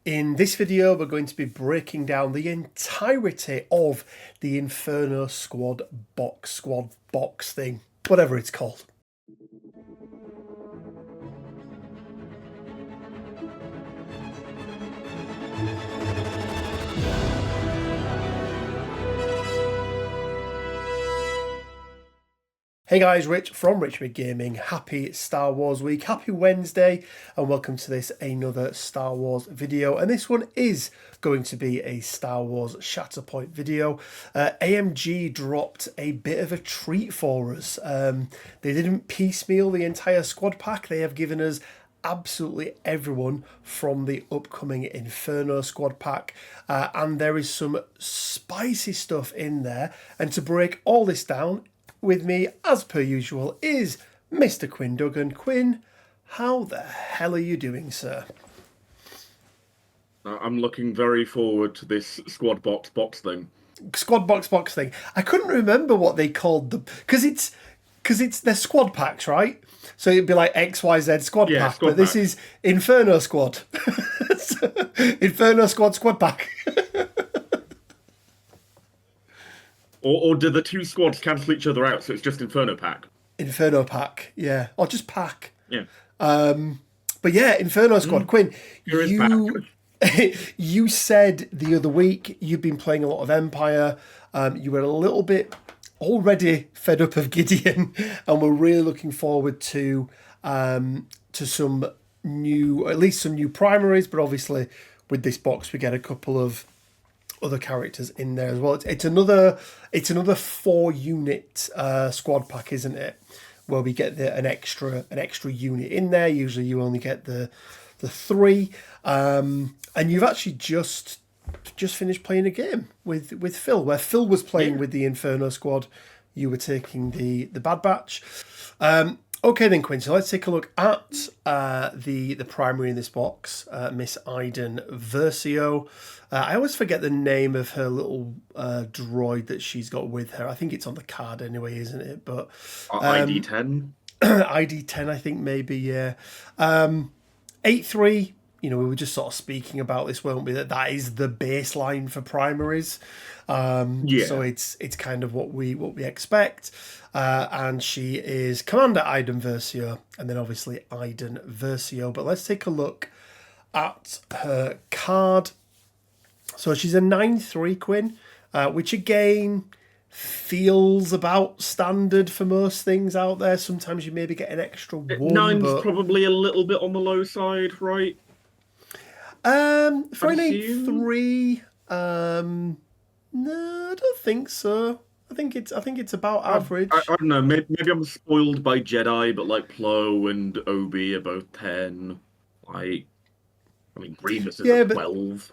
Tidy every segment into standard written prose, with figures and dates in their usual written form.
In this video, we're going to be breaking down the entirety of the Inferno squad box thing, whatever it's called. Hey guys, Rich from Richmond Gaming. Happy Star Wars week, happy Wednesday, and welcome to this another Star Wars video. And this one is going to be a Star Wars Shatterpoint video. AMG dropped a bit of a treat for us. They didn't piecemeal the entire squad pack. They have given us absolutely everyone from the upcoming Inferno squad pack, and there is some spicy stuff in there. And to break all this down, with me, as per usual, is Mr. Quinn Dugen. Quinn, how the hell are you doing, sir? I'm looking very forward to this squad box thing. Squad box thing. I couldn't remember what they called them because they're squad packs, right? So it'd be like XYZ squad pack, but this is Inferno squad. Inferno squad pack. Or do the two squads cancel each other out, so it's just Inferno pack? Inferno pack, yeah. Or just pack. Yeah. But yeah, Inferno squad. Quinn, you said the other week you've been playing a lot of Empire. You were a little bit already fed up of Gideon, and we're really looking forward to some new, at least some new primaries. But obviously, with this box, we get a couple of other characters in there as well. It's another 4-unit squad pack, isn't it? Where we get an extra unit in there. Usually, you only get the 3, and you've actually just finished playing a game with Phil, where Phil was playing with the Inferno squad. You were taking the Bad Batch. Okay then, Quinn, so let's take a look at the primary in this box, Miss Iden Versio. I always forget the name of her little droid that she's got with her. I think it's on the card anyway, isn't it? But ID10? ID10, I think, maybe, yeah. 8-3, we were just sort of speaking about this, weren't we? That is the baseline for primaries. So it's kind of what we expect. And she is Commander Iden Versio, and then obviously Iden Versio. But let's take a look at her card. So she's a 9-3 Quinn, which again feels about standard for most things out there. Sometimes you maybe get an extra 1. 9's probably a little bit on the low side, right? For an 8-3, no, I don't think so. I think it's about average. I don't know. Maybe I'm spoiled by Jedi, but like Plo and Obi are both 10. Grievous is a 12.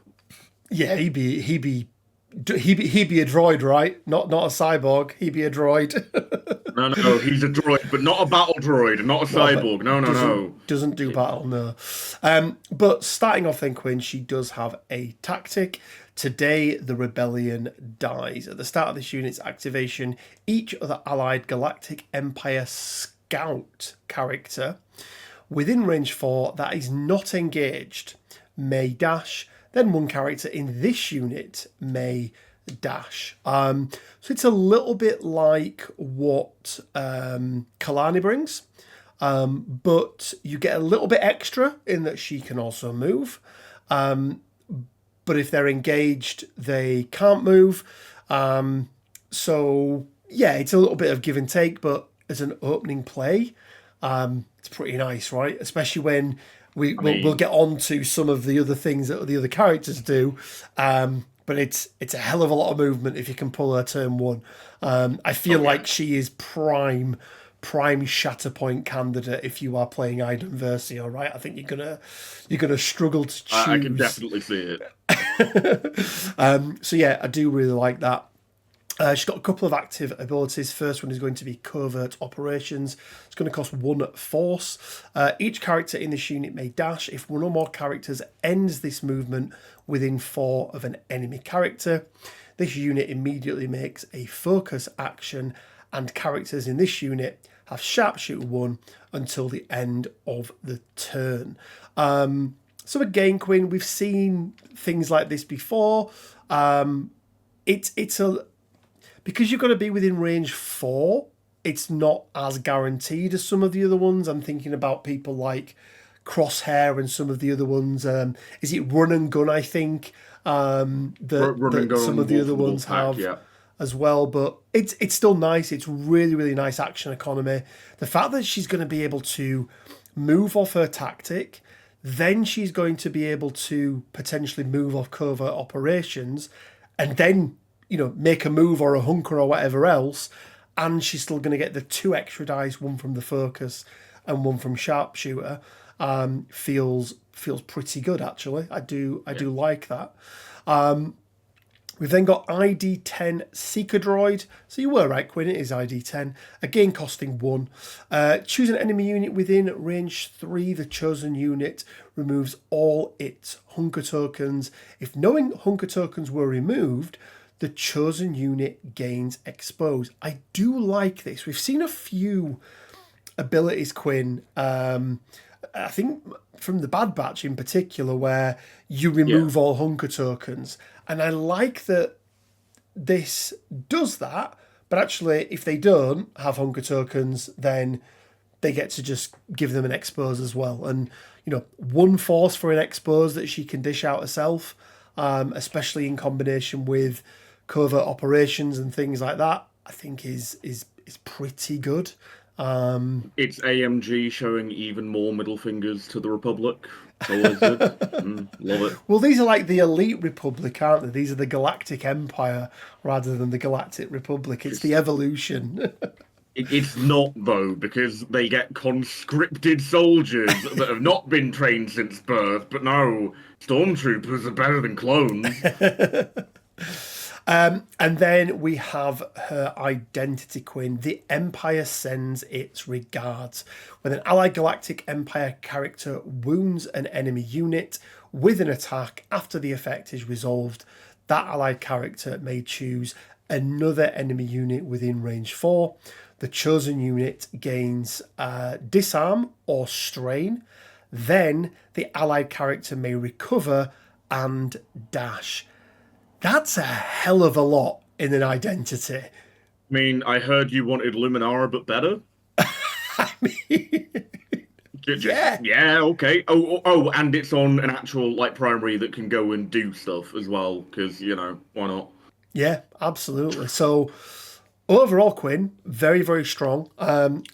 Yeah, he'd be a droid, right? Not a cyborg. He'd be a droid. No, he's a droid, but not a battle droid, not a cyborg. No. Doesn't do battle, no. But starting off then, Quinn, she does have a tactic. Today, the rebellion dies. At the start of this unit's activation, each other allied Galactic Empire Scout character within range 4 that is not engaged may dash. Then one character in this unit may dash. So it's a little bit like what Kalani brings, but you get a little bit extra in that she can also move. But if they're engaged, they can't move. So yeah, it's a little bit of give and take, but as an opening play, it's pretty nice, right? Especially when we'll get on to some of the other things that the other characters do. But it's a hell of a lot of movement if you can pull her turn 1. I feel like she is prime Shatterpoint candidate if you are playing Iden Versio, right? I think you're gonna struggle to choose. I can definitely see it. So yeah, I do really like that. She's got a couple of active abilities. First one is going to be Covert Operations. It's going to cost 1 force. Each character in this unit may dash if one or more characters ends this movement within 4 of an enemy character. This unit immediately makes a focus action, and characters in this unit have Sharpshooter 1 until the end of the turn. So again, Quinn, we've seen things like this before. It's a because you've got to be within range 4. It's not as guaranteed as some of the other ones. I'm thinking about people like Crosshair and some of the other ones. Is it Run and Gun? I think Run and that gun some of on the other Wolf ones Pack, have yeah. as well. But it's still nice. It's really really nice action economy. The fact that she's going to be able to move off her tactic, then she's going to be able to potentially move off covert operations, and then make a move or a hunker or whatever else, and she's still going to get the 2 extra dice, one from the focus and one from sharpshooter. Feels pretty good actually. I do like that. We've then got ID10 Seeker Droid. So you were right, Quinn, it is ID10. Again, costing 1. Choose an enemy unit within range 3. The chosen unit removes all its hunker tokens. If no hunker tokens were removed, the chosen unit gains exposed. I do like this. We've seen a few abilities, Quinn. I think from the Bad Batch in particular, where you remove all hunker tokens. And I like that this does that, but actually, if they don't have hunker tokens, then they get to just give them an expose as well. And, 1 force for an expose that she can dish out herself, especially in combination with covert operations and things like that, I think is pretty good. It's AMG showing even more middle fingers to the Republic. Always good. Love it. Well, these are like the Elite Republic, aren't they? These are the Galactic Empire rather than the Galactic Republic. It's the evolution. It's not, though, because they get conscripted soldiers that have not been trained since birth, but no, stormtroopers are better than clones. And then we have her identity, Quinn. The Empire sends its regards. When an allied Galactic Empire character wounds an enemy unit with an attack after the effect is resolved, that allied character may choose another enemy unit within range 4. The chosen unit gains disarm or strain. Then the allied character may recover and dash. That's a hell of a lot in an identity. I mean, I heard you wanted Luminara, but better. I mean, yeah. Yeah, okay. Oh, and it's on an actual, primary that can go and do stuff as well, because, why not? Yeah, absolutely. So, overall, Quinn, very, very strong.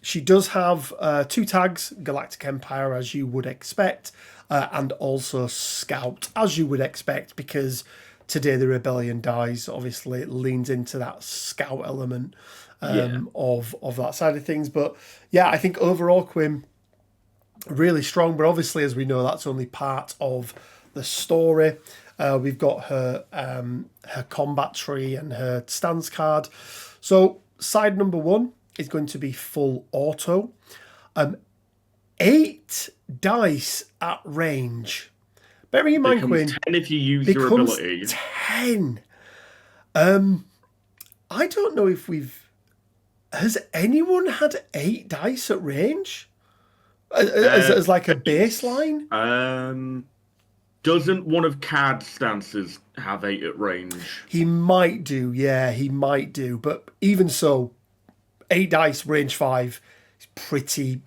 She does have 2 tags, Galactic Empire, as you would expect, and also Scout, as you would expect, because Today the Rebellion Dies obviously leans into that Scout element of that side of things. But yeah, I think overall, Quinn, really strong. But obviously, as we know, that's only part of the story. We've got her combat tree and her stance card. So side number 1 is going to be full auto. 8 dice at range. Bearing in mind, Quinn, 10 if you use your ability. 10. I don't know if has anyone had 8 dice at range as like a baseline? Doesn't one of Cad's stances have 8 at range? He might do, yeah, he might do. But even so, 8 dice, range 5 is pretty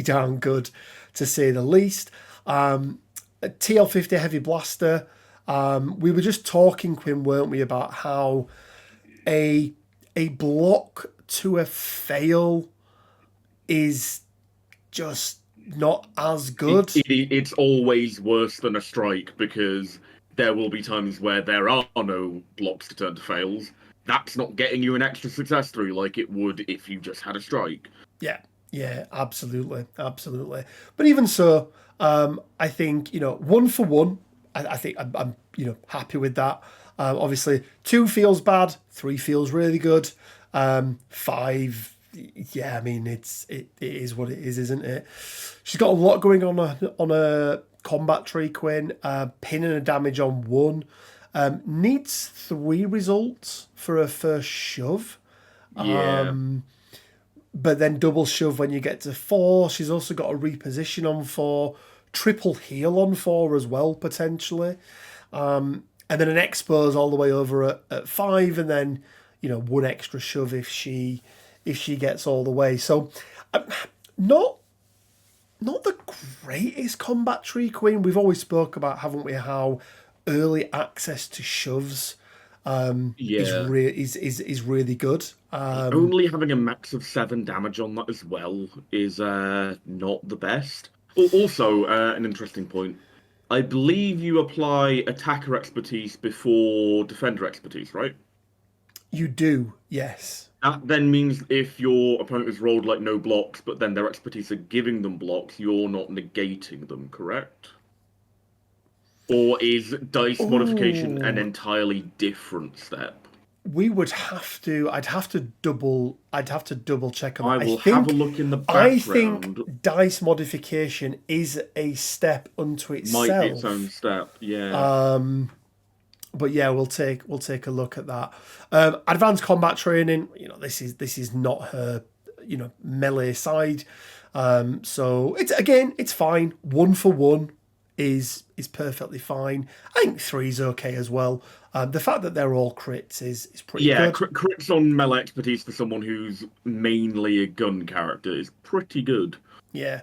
darn good, to say the least. A TL50 Heavy Blaster. We were just talking, Quinn, weren't we, about how a block to a fail is just not as good. It's always worse than a strike, because there will be times where there are no blocks to turn to fails. That's not getting you an extra success through like it would if you just had a strike. Yeah, absolutely. But even so, I think, 1 for 1, I think I'm happy with that. Obviously, 2 feels bad, 3 feels really good. 5, yeah, I mean, it is what it is, isn't it? She's got a lot going on a combat tree, Quinn. Pin and a damage on 1. Needs 3 results for her first shove. Yeah. But then double shove when you get to 4. She's also got a reposition on 4. triple heal on 4 as well, potentially. And then an expose all the way over at 5, and then, you know, 1 extra shove if she gets all the way. So, not the greatest combat tree, Quinn. We've always spoke about, haven't we, how early access to shoves is really good. Only having a max of 7 damage on that as well is not the best. Also, an interesting point. I believe you apply attacker expertise before defender expertise, right? You do, yes. That then means if your opponent has rolled like no blocks, but then their expertise are giving them blocks, you're not negating them, correct? Or is dice modification an entirely different step? I'd have to double check on that. I will have a look in the background. I think dice modification is a step unto itself. Might be its own step, yeah. But yeah, we'll take a look at that. Advanced combat training, you know, this is not her, you know, melee side. So it's fine. 1 for 1 is perfectly fine. I think 3 is okay as well. The fact that they're all crits is pretty good. Yeah, crits on melee expertise for someone who's mainly a gun character is pretty good. Yeah.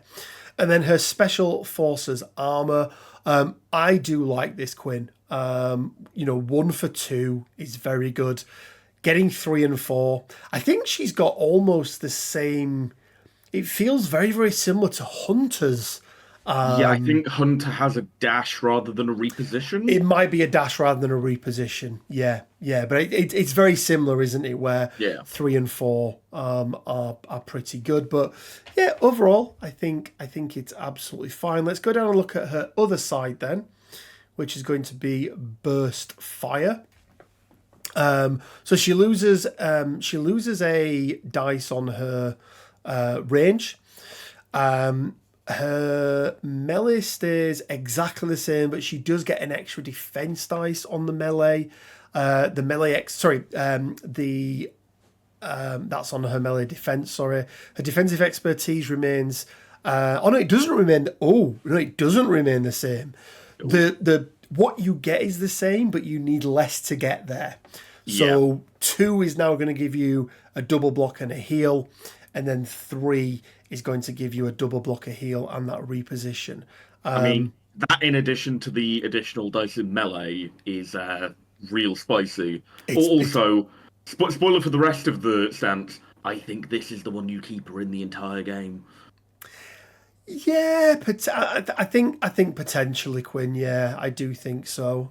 And then her special forces armor. I do like this, Quinn. You know, 1 for 2 is very good. Getting 3 and 4. I think she's got almost the same. It feels very, very similar to Hunter's. Yeah, I think Hunter has a dash rather than a reposition. It might be a dash rather than a reposition. Yeah, but it's very similar, isn't it? Where 3 and 4 are pretty good. But yeah, overall, I think it's absolutely fine. Let's go down and look at her other side then, which is going to be burst fire. So she loses a dice on her range. Her melee stays exactly the same, but she does get an extra defense dice on the melee. That's on her melee defense. Sorry, her defensive expertise remains. It doesn't remain. It doesn't remain the same. The what you get is the same, but you need less to get there. So 2 is now going to give you a double block and a heal, and then 3 is going to give you a double block, a heal, and that reposition. I mean, that in addition to the additional dice in melee is real spicy. Also, spoiler for the rest of the stance, I think this is the one you keep her in the entire game. Yeah, but I think potentially, Quinn. Yeah, I do think so.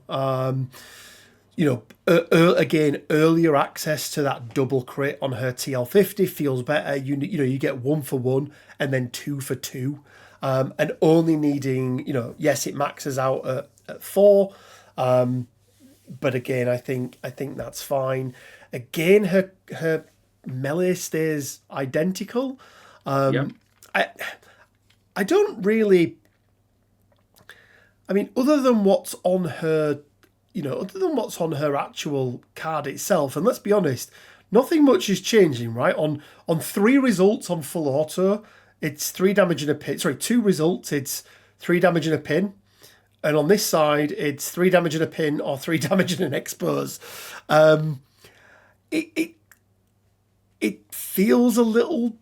You know, again, earlier access to that double crit on her TL50 feels better. You you get 1 for 1 and then 2 for 2, and only needing, you know, yes, it maxes out at 4, but again, I think that's fine. Again, her melee stays identical. I don't really. I mean, other than what's on her. You know, other than what's on her actual card itself, and let's be honest, nothing much is changing, right? On 3 results on full auto, it's 3 damage and a pin. Sorry, 2 results, it's 3 damage and a pin. And on this side, it's 3 damage and a pin or 3 damage and an expose. It feels a little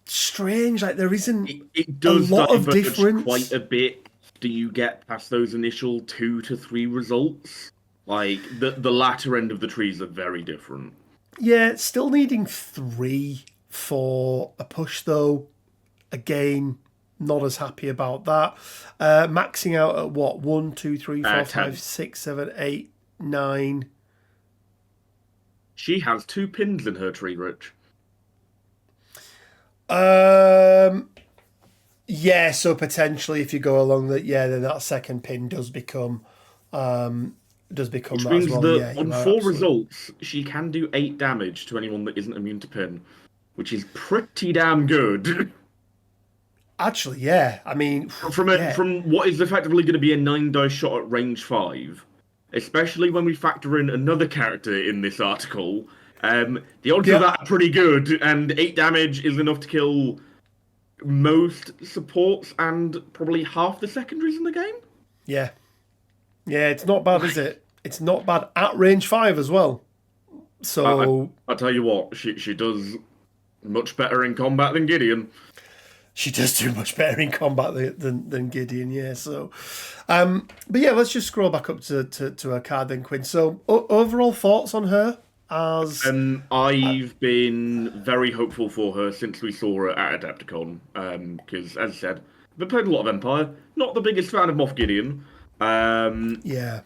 strange, like there isn't it does a lot of difference. Quite a bit. Do you get past those initial 2 to 3 results? Like, the latter end of the trees are very different. Yeah, still needing 3 for a push, though. Again, not as happy about that. Maxing out at what? 1, 2, 3, 4, 5, 6, 7, 8, 9. She has 2 pins in her tree, Rich. Yeah, so potentially if you go along that, then that second pin does become Which that means as well. that on 4 results, she can do 8 damage to anyone that isn't immune to pin, which is pretty damn good. Actually, yeah. I mean, from what is effectively going to be a 9 dice shot at range 5, especially when we factor in another character in this article, the odds of that are pretty good, and 8 damage is enough to kill most supports and probably half the secondaries in the game. Yeah. Yeah, it's not bad, is it? It's not bad at range 5 as well. So I tell you what, she does much better in combat than Gideon. she does do much better in combat than Gideon, yeah. So, but yeah, let's just scroll back up to her card then, Quinn. So, overall thoughts on her as? I've been very hopeful for her since we saw her at Adepticon. Because, as I said, I've been playing a lot of Empire. Not the biggest fan of Moff Gideon. Yeah.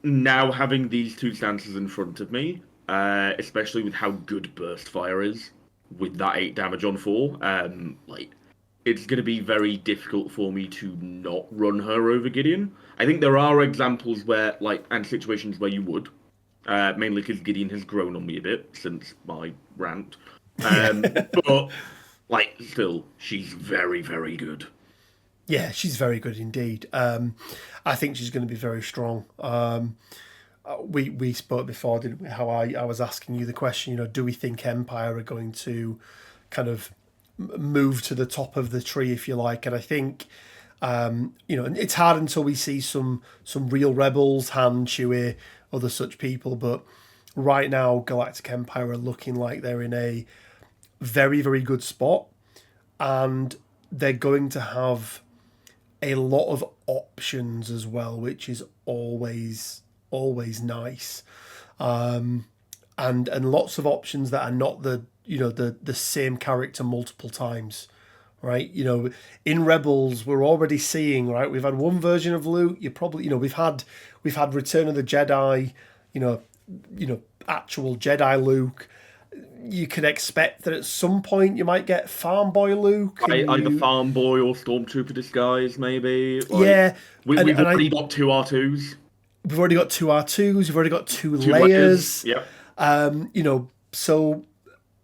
Now having these two stances in front of me, especially with how good burst fire is, with that 8 damage on 4, it's going to be very difficult for me to not run her over Gideon. I think there are examples where, and situations where you would, mainly because Gideon has grown on me a bit since my rant. But, still, she's very, very good. Yeah, she's very good indeed. I think she's going to be very strong. We spoke before, didn't we? How I was asking you the question, do we think Empire are going to kind of move to the top of the tree, if you like? And I think, it's hard until we see some real rebels, Han, Chewie, other such people. But right now, Galactic Empire are looking like they're in a very, very good spot. And they're going to have a lot of options as well, which is always nice, and lots of options that are not the same character multiple times, right? In Rebels we're already seeing, right, we've had one version of Luke. You probably we've had Return of the Jedi, actual Jedi Luke. You can expect that at some point you might get Farm Boy Luke. Either Farm Boy or Stormtrooper disguise, maybe. Yeah. We've already got 2 R2s. We've already got 2 R2s. We've already got 2 layers. Yeah. So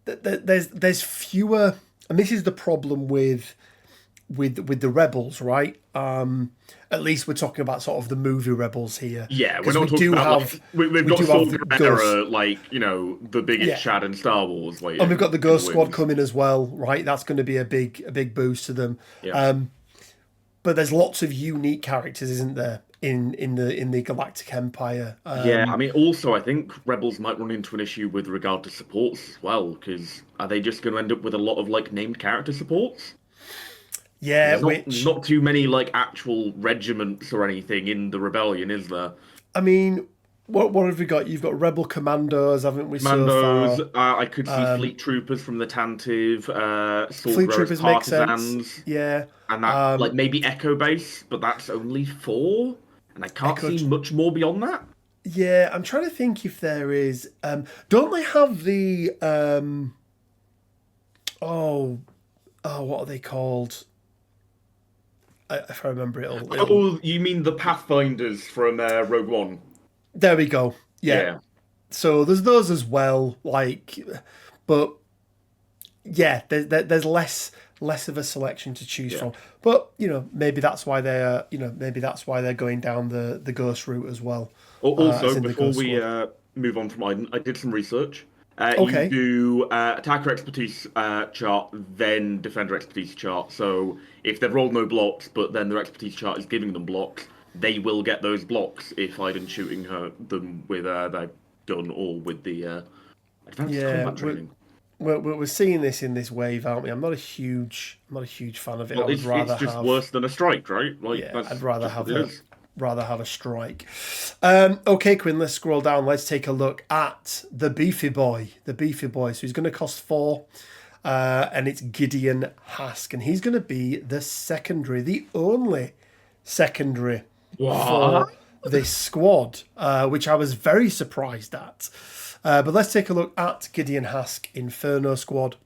there's fewer, and this is the problem with the Rebels, right? At least we're talking about sort of the movie Rebels here. Yeah, we're not talking about we've got Saw Gerrera, the biggest Chad in Star Wars. And we've got the Ghost Squad coming as well, right? That's going to be a big boost to them. Yeah. But there's lots of unique characters, isn't there, in the Galactic Empire? Yeah, I mean, also I think Rebels might run into an issue with regard to supports as well, because are they just going to end up with a lot of named character supports? Yeah, There's not too many actual regiments or anything in the rebellion, is there? I mean, what have we got? You've got Rebel Commandos, haven't we? Commandos. So far? I could see Fleet Troopers from the Tantive. Fleet Troopers make sense. Yeah, and that maybe Echo Base, but that's only 4, and I can't see much more beyond that. Yeah, I'm trying to think if there is. Don't they have the? What are they called? If I remember it all. Oh, you mean the Pathfinders from Rogue One? There we go. Yeah. So there's those as well. But yeah, there's less of a selection to choose from. But maybe that's why they're going down the Ghost route as well. Also, before we move on from Iden, I did some research. Okay. You do attacker expertise chart, then defender expertise chart. So if they've rolled no blocks, but then their expertise chart is giving them blocks, they will get those blocks if Iden's shooting them with their gun or with the advanced combat training. We're seeing this in this wave, aren't we? I'm not a huge fan of it. Well, it's just worse than a strike, right? I'd rather have a strike. Okay, Quinn, let's scroll down. Let's take a look at the beefy boy. So he's going to cost 4, and it's Gideon Hask, and he's going to be the only secondary for this squad, which I was very surprised at. But let's take a look at Gideon Hask Inferno squad.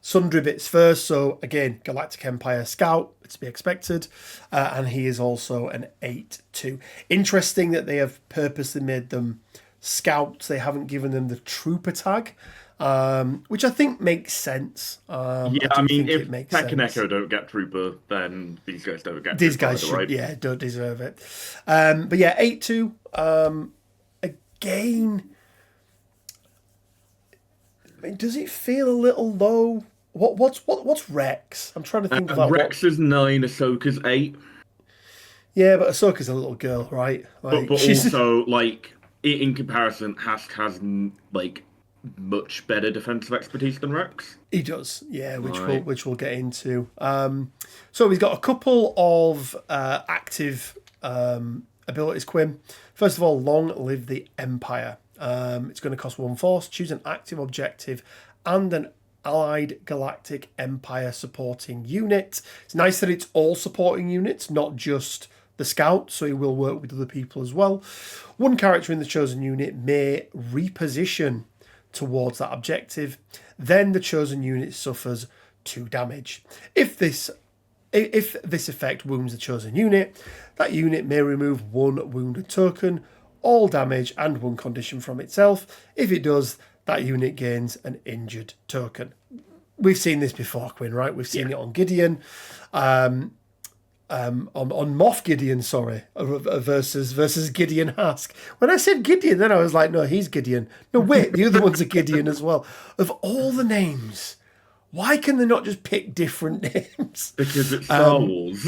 Sundry bits first. So again, Galactic Empire Scout, to be expected. And he is also an 8-2. Interesting that they have purposely made them Scouts. They haven't given them the Trooper tag, which I think makes sense. I mean, if Tech and Echo don't get Trooper, then these guys don't get these Trooper guys either, right? Don't deserve it. But yeah, 8-2. Again, I mean, does it feel a little low what's Rex? I'm trying to think of that. Rex is 9, Ahsoka's 8. Yeah, but Ahsoka's a little girl, right? Like But she's also, like, in comparison, Hask has, like, much better defensive expertise than Rex. he does, yeah, Right. which we'll get into. So he's got a couple of active abilities, Quinn. First of all, long live the Empire. It's going to cost 1 force. Choose an active objective and an allied galactic empire supporting unit. It's nice that it's all supporting units, not just the scout, so he will work with other people as well. One character in the chosen unit may reposition towards that objective. Then the chosen unit suffers 2 damage. If this effect wounds the chosen unit, that unit may remove 1 wounded token, all damage and 1 condition from itself. If it does, that unit gains an injured token. We've seen this before, Quinn, right? We've seen it on Gideon, on Moff Gideon, sorry, versus Gideon Hask. When I said Gideon, then I was like, no, he's Gideon. No, wait, the other one's a Gideon as well. Of all the names, why can they not just pick different names? Because it's Star Wars.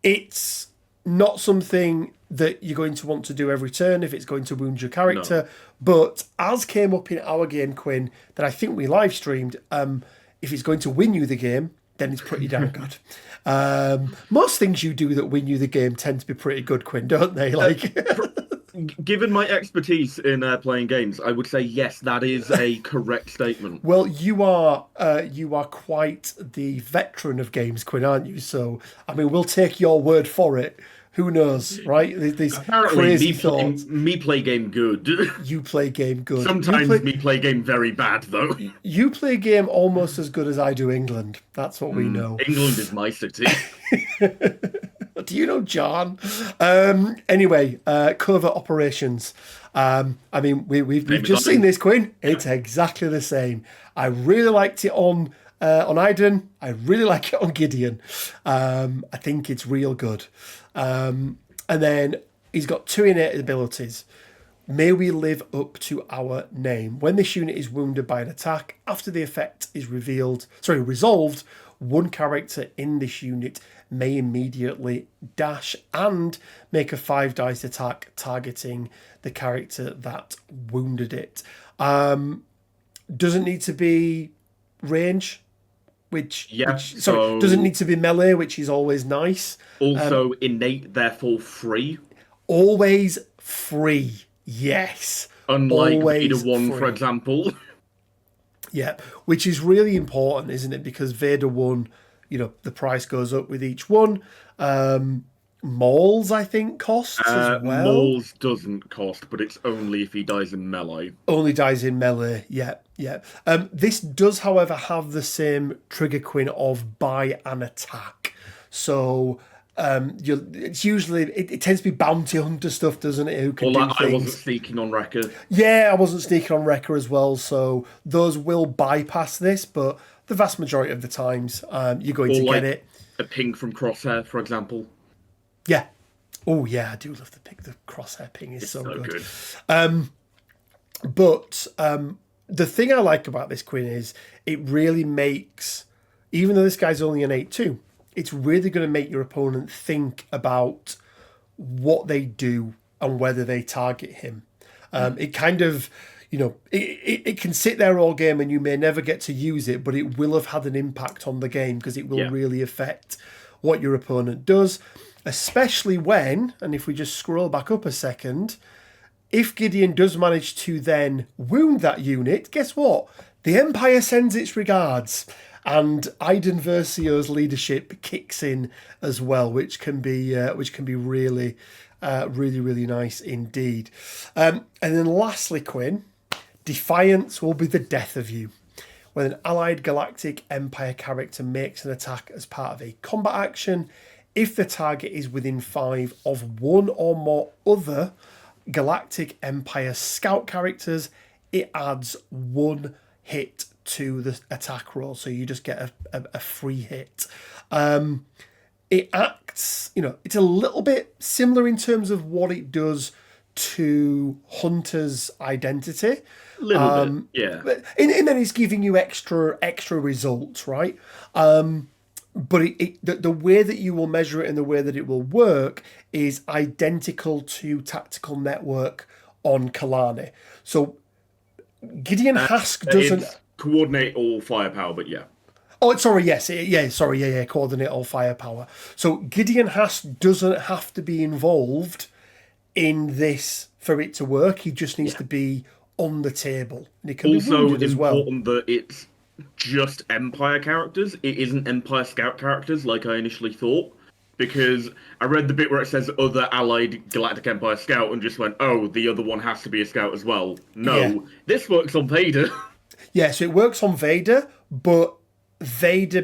It's not something that you're going to want to do every turn if it's going to wound your character. No. But as came up in our game, Quinn, that I think we live streamed, if it's going to win you the game, then it's pretty damn good. Most things you do that win you the game tend to be pretty good, Quinn, don't they? Like, Given my expertise in playing games, I would say yes, that is a correct statement. well, you are quite the veteran of games, Quinn, aren't you? So, I mean, we'll take your word for it. Who knows, right? These Apparently, crazy thoughts. me play game good. You play game good. Sometimes me play game very bad, though. You play game almost as good as I do England. That's what we know. England is my city. Do you know John? Anyway, covert operations. I mean, we've just seen this, Quinn. It's exactly the same. I really liked it on Iden. I really like it on Gideon. I think it's real good. And then he's got 2 innate abilities. May we live up to our name. When this unit is wounded by an attack, after the effect is resolved, 1 character in this unit may immediately dash and make a 5 dice attack targeting the character that wounded it. Doesn't need to be range, doesn't need to be melee, which is always nice. Also innate, therefore free. Always free, yes. Unlike always Vader 1, for free. example. Yeah, which is really important, isn't it? Because Vader 1, the price goes up with each one. Mauls, I think, costs as well. Mauls doesn't cost, but it's only if he dies in melee. Only dies in melee, yeah. This does, however, have the same trigger, Quinn, of buy an attack. So it's usually it tends to be bounty hunter stuff, doesn't it? Who can do things. I wasn't sneaking on Wrecker. Yeah, I wasn't sneaking on Wrecker as well. So those will bypass this, but the vast majority of the times you're going to get it. A ping from Crosshair, for example. Yeah. Oh yeah, I do love the ping. The crosshair ping is so good. But the thing I like about this, Quinn, is it really makes, even though this guy's only an 8-2, it's really going to make your opponent think about what they do and whether they target him. It kind of, it can sit there all game and you may never get to use it, but it will have had an impact on the game because it will really affect what your opponent does, especially when, and if we just scroll back up a second, if Gideon does manage to then wound that unit, guess what? The Empire sends its regards. And Iden Versio's leadership kicks in as well, which can be really, really nice indeed. And then lastly, Quinn, Defiance will be the death of you. When an allied galactic empire character makes an attack as part of a combat action, if the target is within 5 of 1 or more other galactic empire scout characters, it adds 1 hit to the attack roll, so you just get a free hit. It acts, it's a little bit similar in terms of what it does to Hunter's identity. Little bit, yeah. And then it's giving you extra results, right? But the way that you will measure it and the way that it will work is identical to Tactical Network on Kalani. So Gideon Hask doesn't coordinate all firepower, but yeah. Oh, sorry, yes, coordinate all firepower. So Gideon Hask doesn't have to be involved in this for it to work. He just needs to be on the table. And it can also be wounded as well. Important that it's just Empire characters. It isn't Empire Scout characters like I initially thought. Because I read the bit where it says other allied Galactic Empire Scout and just went, oh, the other one has to be a Scout as well. No, this works on Vader. Yeah, so it works on Vader, but Vader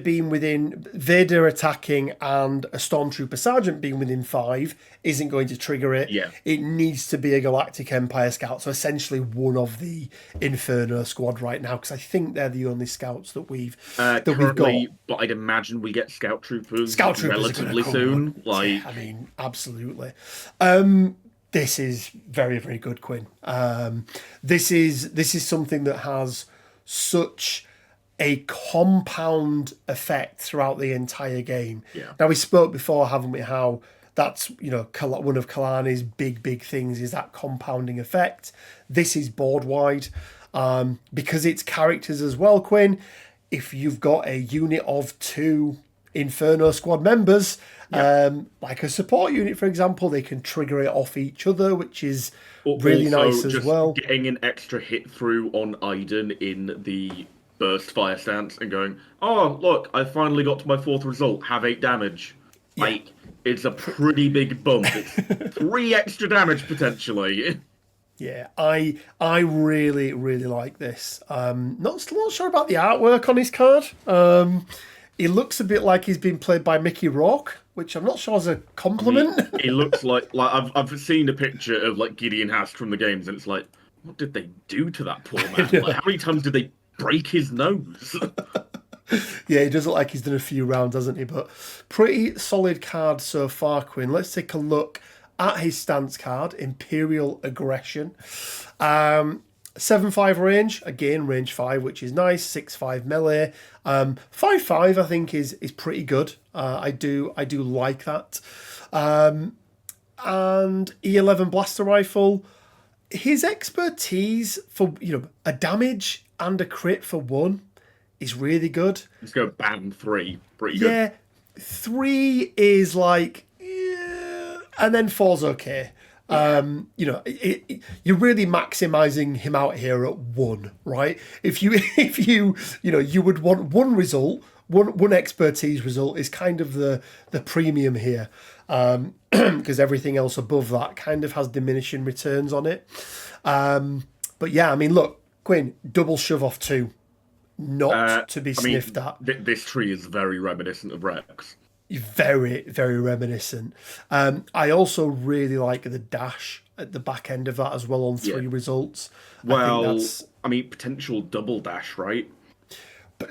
attacking and a Stormtrooper Sergeant being within 5 isn't going to trigger it. Yeah. It needs to be a Galactic Empire Scout, so essentially one of the Inferno squad right now, because I think they're the only scouts that we've got. But I'd imagine we get Scout Troopers relatively soon. Yeah, I mean, absolutely. This is very, very good, Quinn. This is something that has such a compound effect throughout the entire game. Yeah. Now, we spoke before, haven't we, how that's, one of Kalani's big things is that compounding effect. This is board-wide. Because it's characters as well, Quinn, if you've got a unit of 2 Inferno squad members, like a support unit, for example, they can trigger it off each other, which is really nice as well. Getting an extra hit through on Iden in the burst fire stance and going, oh, look, I finally got to my 4th result, have 8 damage. Like, it's a pretty big bump. It's 3 extra damage, potentially. Yeah, I really, really like this. Not sure about the artwork on his card. He looks a bit like he's been played by Mickey Rourke, which I'm not sure is a compliment. I mean, he looks like I've seen a picture of like Gideon Hask from the games, and it's like, what did they do to that poor man? Like, how many times did they break his nose? Yeah, he does look like he's done a few rounds, hasn't he? But pretty solid card so far, Quinn. Let's take a look at his stance card, Imperial Aggression. 7-5 range, again range 5, which is nice. 6-5 melee, 5-5 I think is pretty good. I do like that. And E11 blaster rifle. His expertise for a damage and a crit for 1 is really good. Let's go bam 3, pretty good. Yeah, 3 is like, and then 4's okay. You're really maximizing him out here at 1, right? If you you would want 1 result, one expertise result is kind of the premium here, because everything else above that kind of has diminishing returns on it. But yeah, I mean, look, Quinn, double shove off 2, not to be sniffed at. This tree is very reminiscent of Rex. Very, very reminiscent. I also really like the dash at the back end of that as well on 3 results. Well, I mean, potential double dash, right?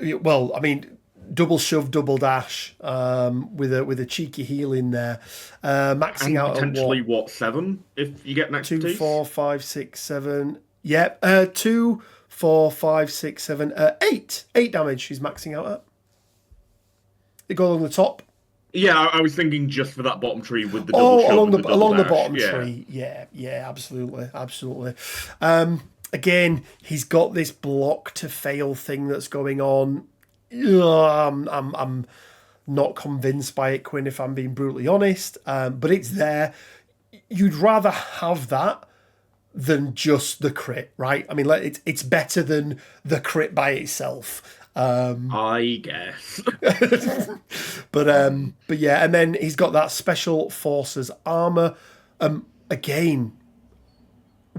Well, I mean, double shove, double dash, with a cheeky heel in there, maxing and out potentially at what 7 if you get an expertise? 2, 4, 5, 6, 7. Yeah, 2, 4, 5, 6, 7, 8. 8 damage. She's maxing out at. They go along the top. Yeah, I was thinking just for that bottom tree with the double shove along the bottom tree. Yeah, absolutely. Again, he's got this block to fail thing that's going on. I'm not convinced by it, Quinn, if I'm being brutally honest. But it's there. You'd rather have that than just the crit, right? I mean, it's better than the crit by itself. I guess. but yeah, and then he's got that special forces armor. Again,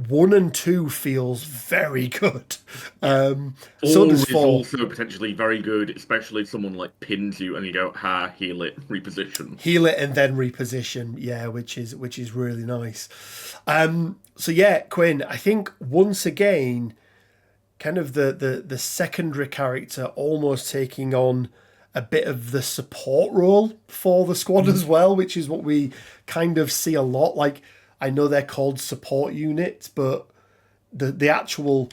1 and 2 feels very good. So does 4. Also potentially very good, especially if someone like pins you and you go, heal it, reposition. Heal it and then reposition, yeah, which is really nice. So yeah, Quinn, I think once again, kind of the secondary character almost taking on a bit of the support role for the squad as well, which is what we kind of see a lot. Like, I know they're called support units, but the actual,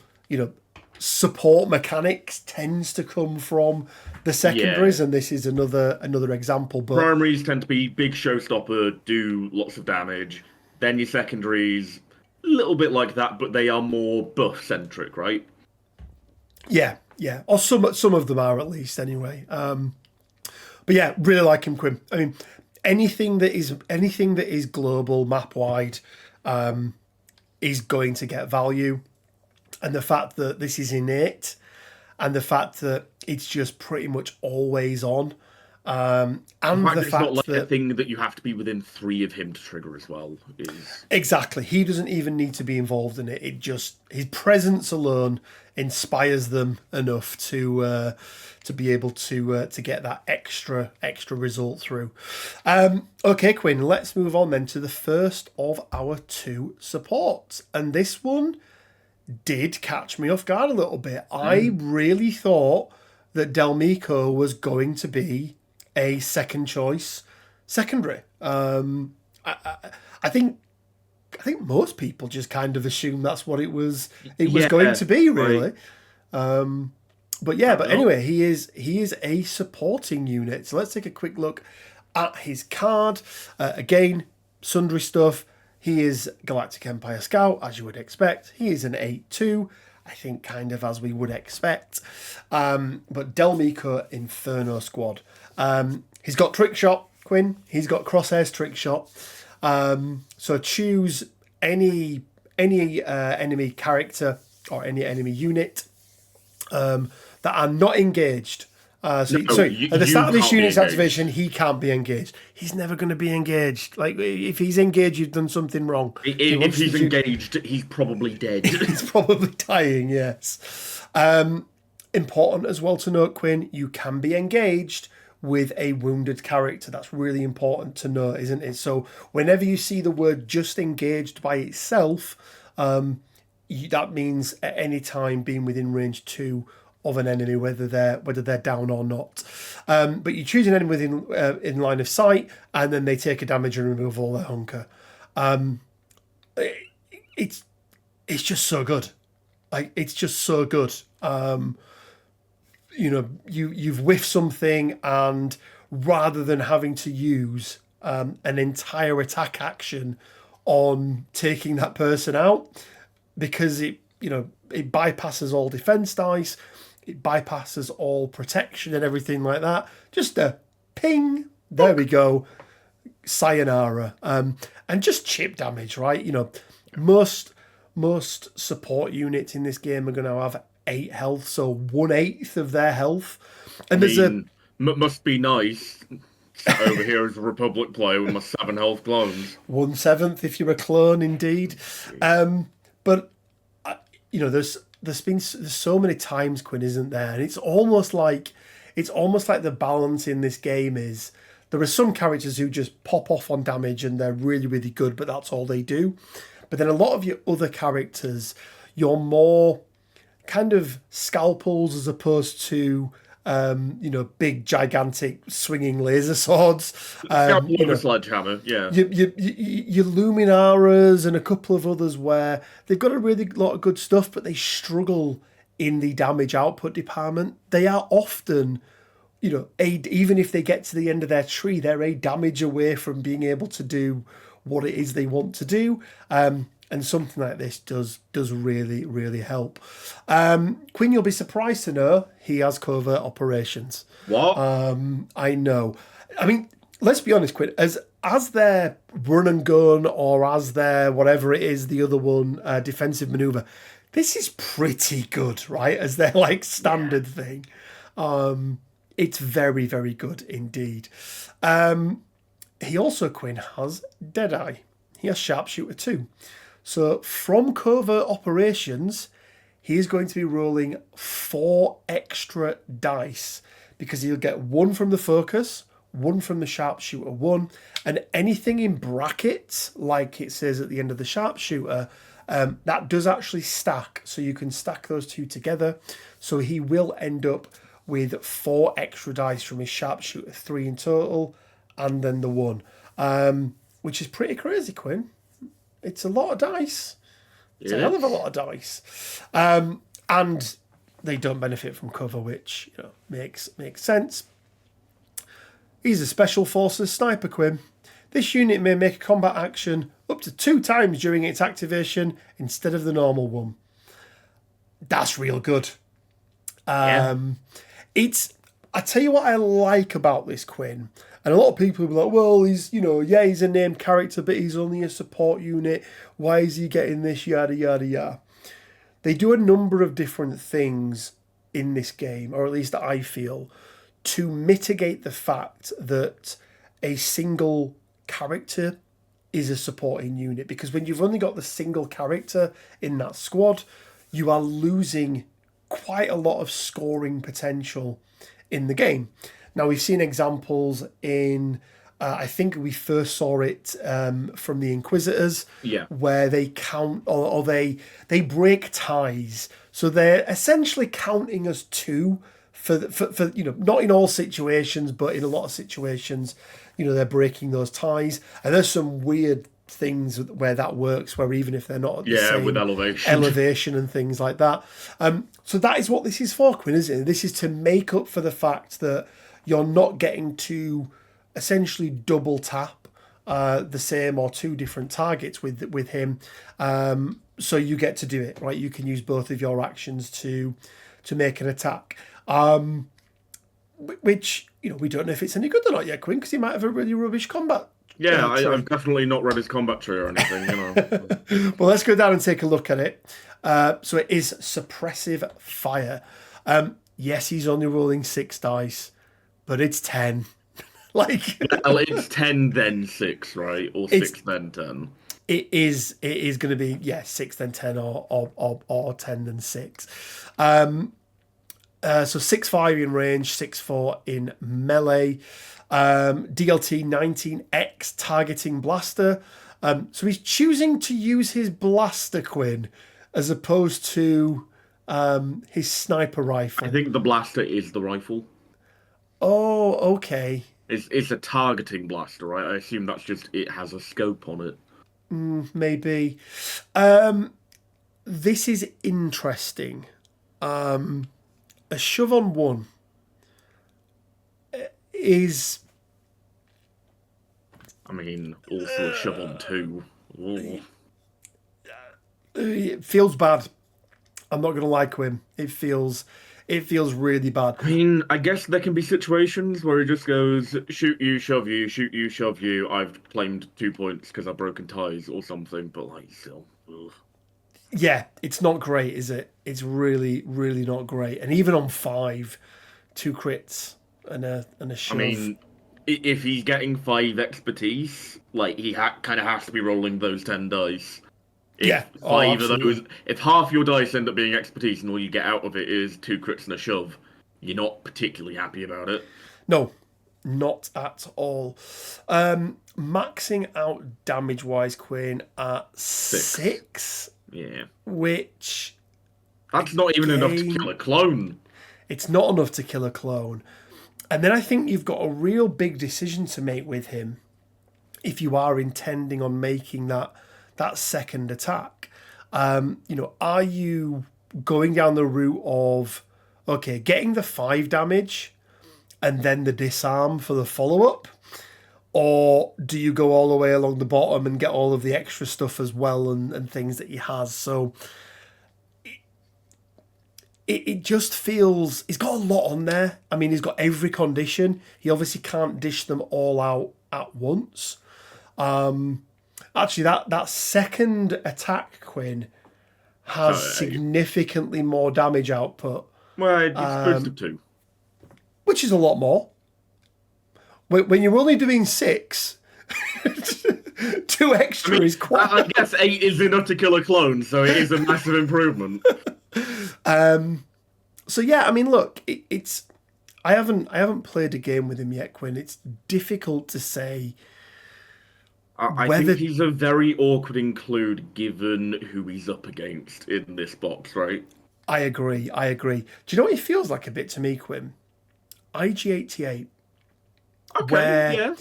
support mechanics tends to come from the secondaries, and this is another example. But primaries tend to be big showstopper, do lots of damage. Then your secondaries, a little bit like that, but they are more buff centric, right? yeah, or some of them are, at least, anyway. But yeah, really like him, Quinn. I mean, anything that is global, map wide, is going to get value. And the fact that this is innate, and the fact that it's just pretty much always on, and the It's fact not like that a thing that you have to be within 3 of him to trigger as well. Is exactly, he doesn't even need to be involved in it. It just, his presence alone inspires them enough to be able to get that extra result through. Okay, Quinn, let's move on then to the first of our 2 supports, and this one did catch me off guard a little bit. I really thought that Del Miko was going to be a second choice secondary. I think most people just kind of assume that's what it was going to be, really. Right. But anyway, he is a supporting unit. So let's take a quick look at his card. Again, sundry stuff. He is Galactic Empire Scout, as you would expect. He is an 8-2, I think, kind of as we would expect. But Del Miko Inferno squad. He's got Trick Shot, Quinn. He's got Crosshair's Trick Shot. So choose any enemy character or any enemy unit that are not engaged. At the start of this unit's activation, he can't be engaged. He's never going to be engaged. Like, if he's engaged, you've done something wrong. If he's engaged, he's probably dead. He's probably dying, yes. Important as well to note, Quinn, you can be engaged with a wounded character. That's really important to note, isn't it? So whenever you see the word just engaged by itself, that means at any time being within range 2 of an enemy, whether they're down or not. But you choose an enemy within in line of sight, and then they take a damage and remove all their hunker. It's just so good. Like, it's just so good. You've whiffed something, and rather than having to use an entire attack action on taking that person out, because it bypasses all defense dice, it bypasses all protection and everything like that. Just a ping. There we go. Sayonara. And just chip damage, right? Most support units in this game are going to have 8 health, so 1/8 of their health. And must be nice. Sat over here as a Republic player with my 7 health clones. 1/7 if you're a clone, indeed. But there's so many times, Quinn, isn't there? And it's almost like the balance in this game is there are some characters who just pop off on damage and they're really, really good, but that's all they do. But then a lot of your other characters, you're more kind of scalpels as opposed to big, gigantic, swinging laser swords. Sledgehammer, yeah. Your Luminaras and a couple of others where they've got a really lot of good stuff, but they struggle in the damage output department. They are often, even if they get to the end of their tree, they're a damage away from being able to do what it is they want to do. And something like this does really, really help. Quinn, you'll be surprised to know he has covert operations. What? I know. I mean, let's be honest, Quinn. As their run and gun, or as their whatever it is, the other one, defensive maneuver, this is pretty good, right? As their standard thing. It's very, very good indeed. He also, Quinn, has Deadeye. He has Sharpshooter too. So from covert operations, he is going to be rolling 4 extra dice, because he'll get 1 from the focus, 1 from the sharpshooter 1, and anything in brackets, like it says at the end of the sharpshooter, that does actually stack. So you can stack those 2 together. So he will end up with 4 extra dice from his sharpshooter, 3 in total, and then the 1, which is pretty crazy, Quinn. It's a lot of dice. It's a Yes. hell of a lot of dice. And they don't benefit from cover, which makes sense. He's a Special Forces Sniper, Quinn. This unit may make a combat action up to 2 times during its activation instead of the normal one. That's real good. Yeah. I tell you what I like about this Quinn, and a lot of people will be like, well, he's a named character, but he's only a support unit. Why is he getting this? Yada, yada, yada. They do a number of different things in this game, or at least I feel, to mitigate the fact that a single character is a supporting unit. Because when you've only got the single character in that squad, you are losing quite a lot of scoring potential in the game. Now, we've seen examples in, I think we first saw it from the Inquisitors, where they count or they break ties. So they're essentially counting as 2 for not in all situations, but in a lot of situations, they're breaking those ties. And there's some weird things where that works, where even if they're not at the same with elevation and things like that. So that is what this is for, Quinn, isn't it? This is to make up for the fact that you're not getting to essentially double tap the same or 2 different targets with him. So you get to do it, right? You can use both of your actions to make an attack. Which, we don't know if it's any good or not yet, Quinn, because he might have a really rubbish combat. Yeah, I've definitely not read his combat tree or anything, Well, let's go down and take a look at it. So it is suppressive fire. Yes, he's only rolling 6 dice, but it's 10. Well, it's 10 then 6, right? Or 6 then 10. It is going to be 6 then 10 or 10 then 6. So 6'5" in range, 6'4" in melee. DLT 19X targeting blaster. So he's choosing to use his blaster, Quinn, as opposed to his sniper rifle. I think the blaster is the rifle. Oh, okay. It's a targeting blaster, right? I assume that's just it has a scope on it. Maybe. This is interesting. A shove on 1 is... also a shove on 2. Ooh. It feels bad. I'm not going to lie, Quinn. It feels really bad. I guess there can be situations where it just goes, shoot you, shove you, shoot you, shove you. I've claimed 2 points because I've broken ties or something, but still. Ugh. Yeah, it's not great, is it? It's really, really not great. And even on 5, 2 crits and a shove. If he's getting 5 expertise, he kind of has to be rolling those 10 dice. If 5 of those, if half your dice end up being expertise and all you get out of it is 2 crits and a shove, you're not particularly happy about it. No, not at all. Maxing out damage-wise, Quinn, at 6. Yeah. Which... That's not even enough to kill a clone. It's not enough to kill a clone. And then I think you've got a real big decision to make with him if you are intending on making that second attack. Are you going down the route of, okay, getting the 5 damage and then the disarm for the follow-up? Or do you go all the way along the bottom and get all of the extra stuff as well and things that he has? So it just feels... He's got a lot on there. He's got every condition. He obviously can't dish them all out at once. Actually, that second attack, Quinn, has significantly more damage output. Well, it's supposed to 2. Which is a lot more. When you're only doing 6, 2 extra is quite... I guess 8 is enough to kill a clone, so it is a massive improvement. So yeah, look, it's... I haven't played a game with him yet, Quinn. It's difficult to say... I think he's a very awkward include given who he's up against in this box, right? I agree. Do you know what he feels like a bit to me, Quinn? IG-88. Okay,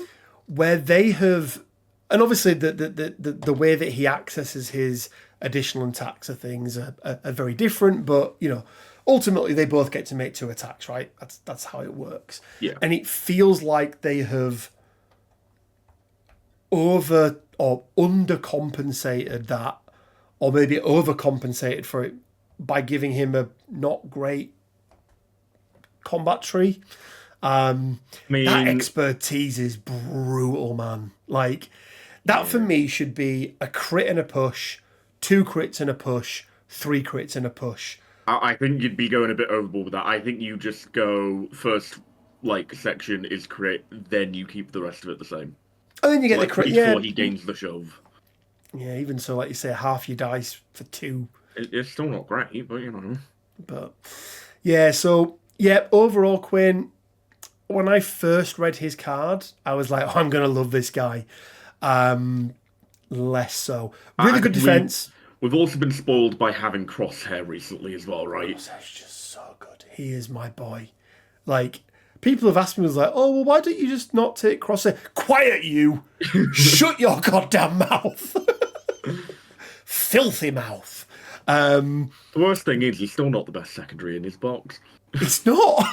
where they have and obviously the way that he accesses his additional attacks of things are very different, but ultimately they both get to make 2 attacks, right? That's how it works. Yeah. And it feels like they have over or undercompensated that, or maybe overcompensated for it by giving him a not great combat tree. That expertise is brutal, man. Like, that for me should be a crit and a push, 2 crits and a push, 3 crits and a push. I think you'd be going a bit overboard with that. I think you just go first, section is crit, then you keep the rest of it the same. And then you get the crit, before he gains the shove. Yeah, even so, like you say, half your dice for 2. It's still not great, but But, yeah, so, yeah, overall, Quinn, when I first read his card, I was like, I'm going to love this guy. Less so. Really good defense. We've also been spoiled by having Crosshair recently as well, right? Crosshair's just so good. He is my boy. Like, people have asked me, oh, well, why don't you just not take Crosshair? Quiet, you! Shut your goddamn mouth! Filthy mouth. The worst thing is, he's still not the best secondary in his box. It's not.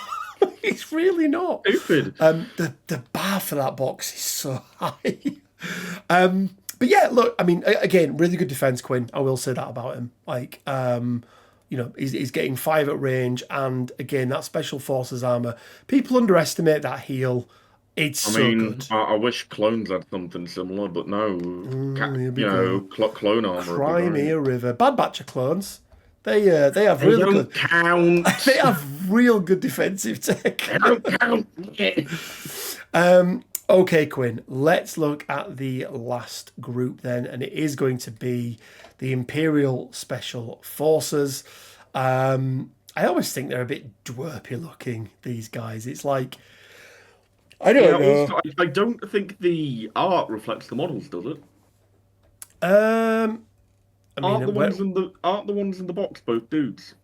It's really not. Stupid. The bar for that box is so high. But yeah, look, I mean, again, really good defense, Quinn. I will say that about him. Like, he's getting 5 at range, and again, that special forces armor. People underestimate that heal. It's so good. I wish clones had something similar, but no. Clone armor. Crimea River, bad batch of clones. They have really good. Count. They have real good defensive tech. They don't count. Okay, Quinn, let's look at the last group then, and it is going to be the Imperial Special Forces. I always think they're a bit dwarpy looking, these guys. It's like, I don't know. Also, I don't think the art reflects the models, does it? Aren't the ones in the box both dudes?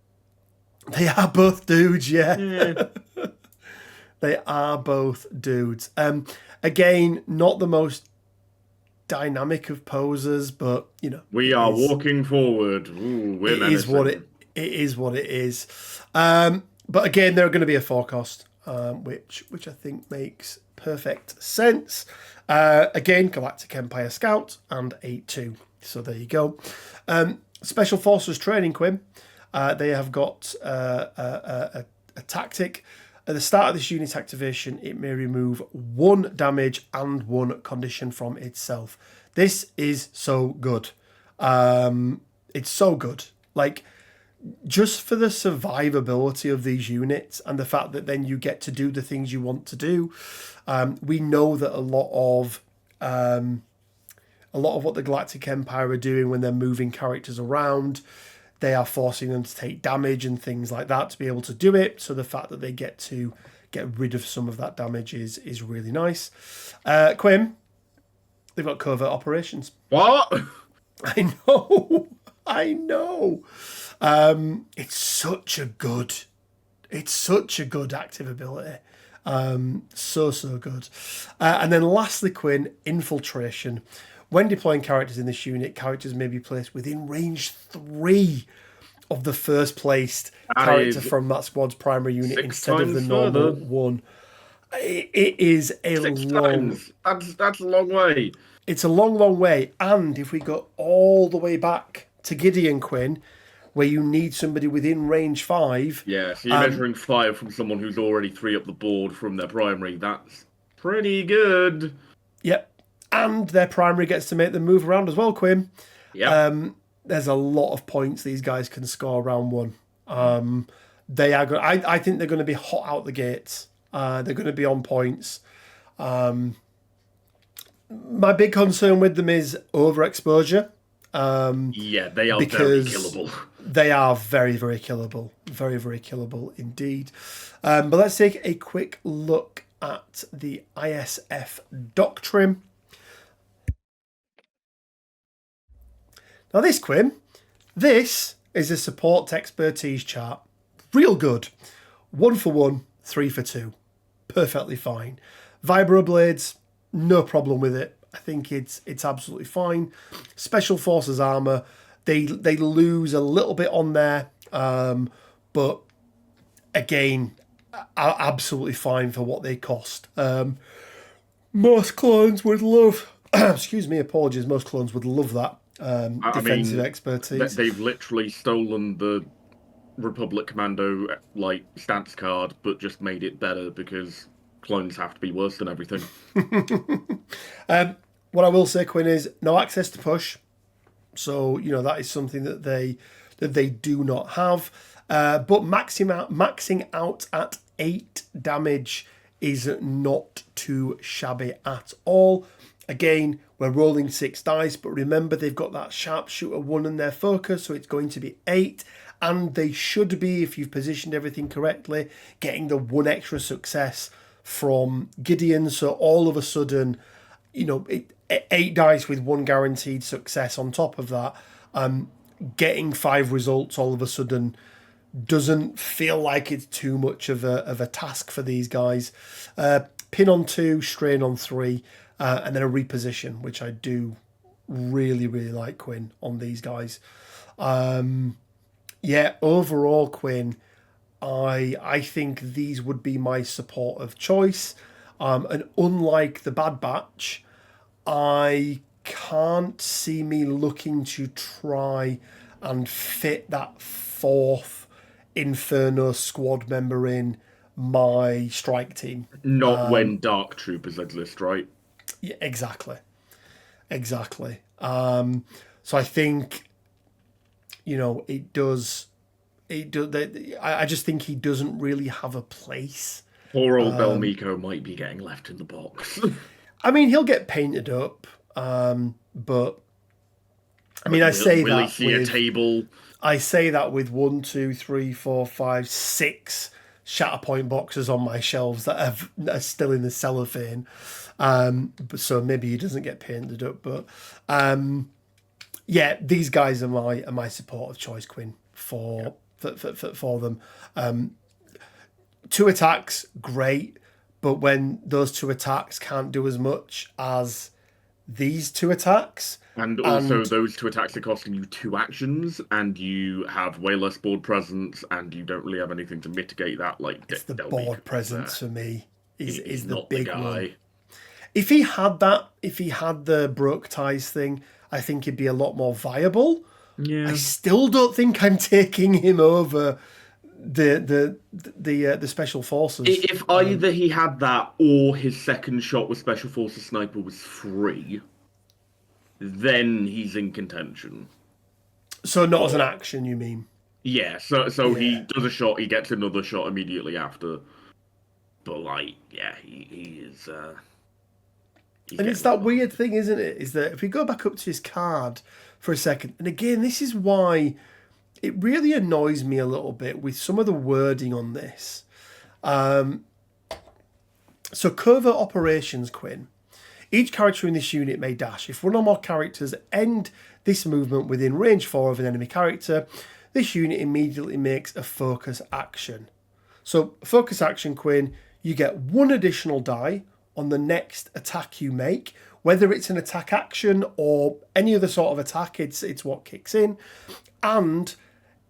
They are both dudes, yeah. They are both dudes. Again, not the most dynamic of poses, but we are walking forward. Ooh, we're it is what it is. But again, they're going to be a 4 cost, which I think makes perfect sense. Again, Galactic Empire Scout and 8-2. So there you go. Special Forces training, Quinn. They have got a tactic. At the start of this unit activation, it may remove 1 damage and 1 condition from itself. This is so good. It's so good. Like, just for the survivability of these units and the fact that then you get to do the things you want to do. We know that a lot of what the Galactic Empire are doing when they're moving characters around, they are forcing them to take damage and things like that to be able to do it. So the fact that they get to get rid of some of that damage is really nice. Quinn, they've got covert operations. What? I know. It's such a good active ability. So good. And then lastly, Quinn, infiltration. When deploying characters in this unit, characters may be placed within range 3 of the first placed character from that squad's primary unit instead of the normal one. It is a long... That's a long way. It's a long way. And if we go all the way back to Gideon, Quinn, where you need somebody within range 5... Yeah, so you're measuring 5 from someone who's already 3 up the board from their primary. That's pretty good. Yep. And their primary gets to make them move around as well, Quinn. Yeah. There's a lot of points these guys can score round 1. They are going. I think they're going to be hot out the gates. They're going to be on points. My big concern with them is overexposure. Yeah, they are very killable. They are very, very killable. Very, very killable indeed. But let's take a quick look at the ISF doctrine. Now this, Quinn, this is a support expertise chart. Real good. 1 for 1, 3 for 2. Perfectly fine. Vibroblades, no problem with it. I think it's absolutely fine. Special Forces armor, they lose a little bit on there, but again, absolutely fine for what they cost. Most clones would love. Excuse me, apologies. Most clones would love that defensive expertise. They've literally stolen the Republic Commando stance card, but just made it better because clones have to be worse than everything. What I will say, Quinn, is no access to push. So that is something that they do not have. But maxing out at 8 damage is not too shabby at all. Again, we're rolling 6 dice, but remember they've got that sharpshooter 1 in their focus, so it's going to be 8. And they should be, if you've positioned everything correctly, getting the 1 extra success from Gideon. So all of a sudden, 8 dice with 1 guaranteed success on top of that, getting 5 results all of a sudden doesn't feel like it's too much of a task for these guys. Pin on 2, strain on 3, and then a reposition, which I do really, really like, Quinn, on these guys. Overall, Quinn, I think these would be my support of choice. And unlike the Bad Batch, I can't see me looking to try and fit that 4th Inferno squad member in my strike team. Not when Dark Troopers exist, right? Yeah, exactly. So I think, it does. I just think he doesn't really have a place. Poor old Bel Miko might be getting left in the box. I mean, he'll get painted up, but I mean, will he see a table? I say that with 1, 2, 3, 4, 5, 6 Shatterpoint boxes on my shelves that are still in the cellophane. So maybe he doesn't get painted up, but these guys are my support of choice, Quinn, for them. 2 attacks, great, but when those 2 attacks can't do as much as these 2 attacks. And also, those 2 attacks are costing you 2 actions, and you have way less board presence, and you don't really have anything to mitigate that. It's the board presence for me is the big one. If he had the broke ties thing, I think he'd be a lot more viable. Yeah. I still don't think I'm taking him over the Special Forces. If either he had that or his second shot with Special Forces Sniper was free, then he's in contention. So not as an action, you mean? Yeah, so he does a shot, he gets another shot immediately after. But he is and it's that weird thing, isn't it? Is that if we go back up to his card for a second, and again, this is why it really annoys me a little bit with some of the wording on this. So covert operations, Quinn. Each character in this unit may dash. If 1 or more characters end this movement within range 4 of an enemy character, this unit immediately makes a focus action. So focus action, Quinn, you get 1 additional die on the next attack you make, whether it's an attack action or any other sort of attack, it's what kicks in. And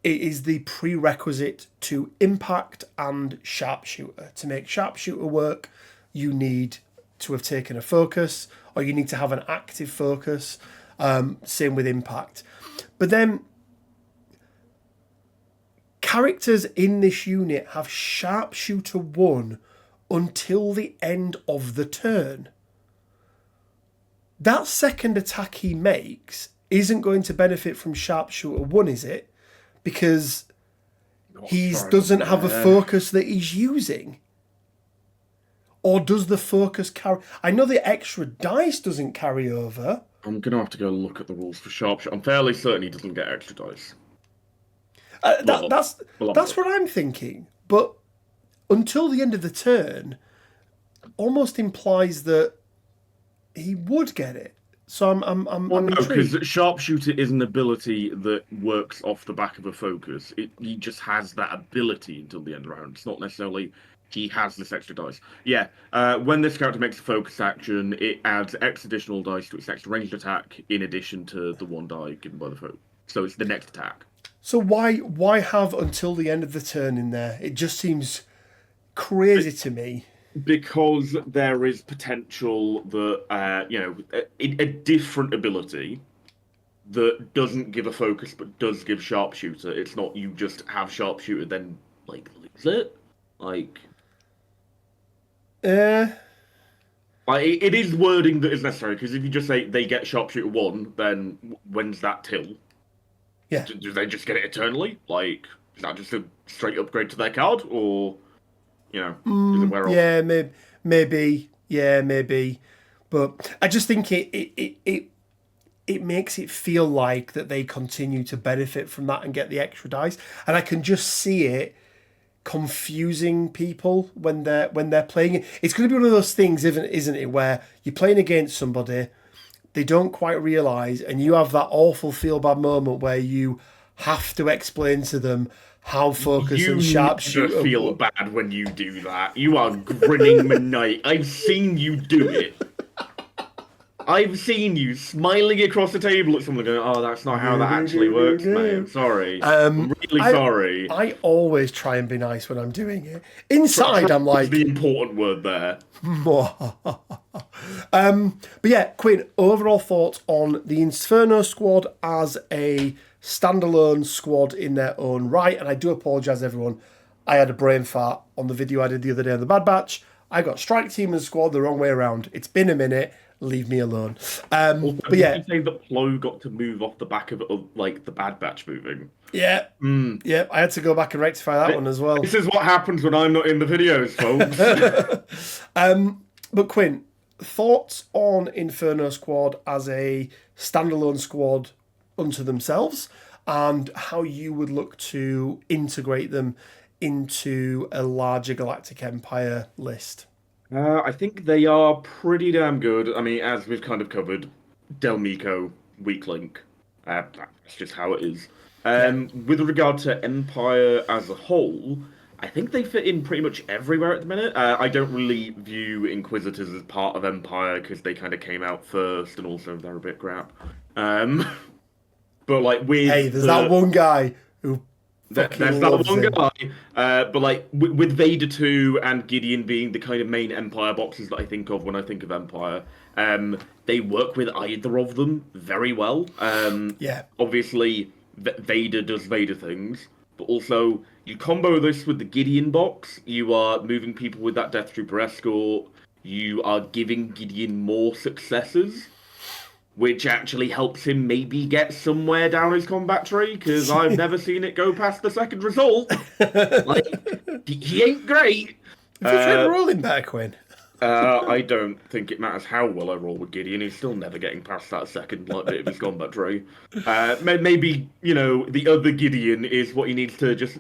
it is the prerequisite to impact and sharpshooter. To make sharpshooter work, you need to have taken a focus, or you need to have an active focus. Same with impact. But then characters in this unit have sharpshooter 1 until the end of the turn. That second attack he makes isn't going to benefit from sharpshooter 1, is it? Because he doesn't have a focus that he's using. Or does the focus carry? I know the extra dice doesn't carry over. I'm going to have to go look at the rules for sharpshooter. I'm fairly certain he doesn't get extra dice. That's what I'm thinking. But until the end of the turn, almost implies that he would get it. So I'm intrigued. Because sharpshooter is an ability that works off the back of a focus. He just has that ability until the end of the round. It's not necessarily He has this extra dice. Yeah. When this character makes a focus action, it adds X additional dice to its next ranged attack in addition to the 1 die given by the foe. So it's the next attack. So why have until the end of the turn in there? It just seems crazy to me. Because there is potential that a different ability that doesn't give a focus but does give sharpshooter. It's not you just have sharpshooter then like lose it. Like it is wording that is necessary, because if you just say they get sharpshooter 1, then when's that till? Yeah. Do they just get it eternally? Like, is that just a straight upgrade to their card, or does it wear off? Yeah, maybe. Yeah, maybe. But I just think it makes it feel like that they continue to benefit from that and get the extra dice, and I can just see it confusing people when they're playing it. It's going to be one of those things, isn't it, where you're playing against somebody, they don't quite realise, and you have that awful feel bad moment where you have to explain to them how focus and sharpshooter. You feel bad when you do that. You are grinning maniac. I've seen you do it. I've seen you smiling across the table at someone going, "Oh, that's not how that actually works, mate. I'm sorry. I'm really sorry." I always try and be nice when I'm doing it. Inside, I'm like... the important word there. But yeah, Quinn, overall thoughts on the Inferno squad as a standalone squad in their own right. And I do apologise, everyone. I had a brain fart on the video I did the other day on the Bad Batch. I got strike team and squad the wrong way around. It's been a minute. Leave me alone. But yeah, you say that Plo got to move off the back of like the Bad Batch moving. Yeah, yeah. I had to go back and rectify that one as well. This is what happens when I'm not in the videos, folks. But Quinn, thoughts on Inferno squad as a standalone squad unto themselves, and how you would look to integrate them into a larger Galactic Empire list? I think they are pretty damn good. I mean, as we've kind of covered, Del Miko, weak link. That's just how it is. With regard to Empire as a whole, I think they fit in pretty much everywhere at the minute. I don't really view Inquisitors as part of Empire because they kind of came out first, and also they're a bit crap. But like with there's that one guy who... That's that one guy. But like with Vader 2 and Gideon being the kind of main Empire boxes that I think of when I think of Empire, they work with either of them very well. Obviously, Vader does Vader things, but also you combo this with the Gideon box. You are moving people with that Death Trooper escort. You are giving Gideon more successes, which actually helps him maybe get somewhere down his combat tree, because I've never seen it go past the second result. Like, he ain't great. Have you tried rolling better, Quinn? I don't think it matters how well I roll with Gideon. He's still never getting past that second bit of his combat tree. Maybe, the other Gideon is what he needs to just,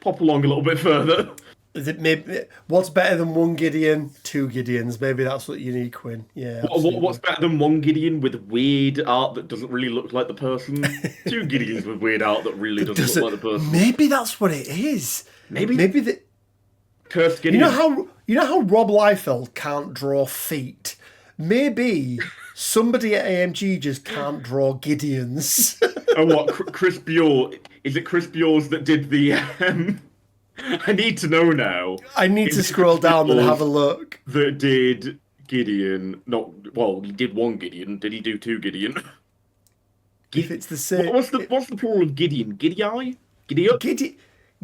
pop along a little bit further. Is it maybe what's better than one Gideon? Two Gideons. Maybe that's what you need, Quinn. Yeah. What's better than one Gideon with weird art that doesn't really look like the person? Two Gideons with weird art that really doesn't look like the person. Maybe that's what it is. Maybe the cursed Gideon. You know how Rob Liefeld can't draw feet. Maybe somebody at AMG just can't draw Gideons. Oh, what? Chris Bure? Is it Chris Bure's that did the? I need to know now. I need to scroll down and have a look. That did Gideon. He did one Gideon. Did he do two Gideon? If it's the same. What's the plural of Gideon? Giddy-eye?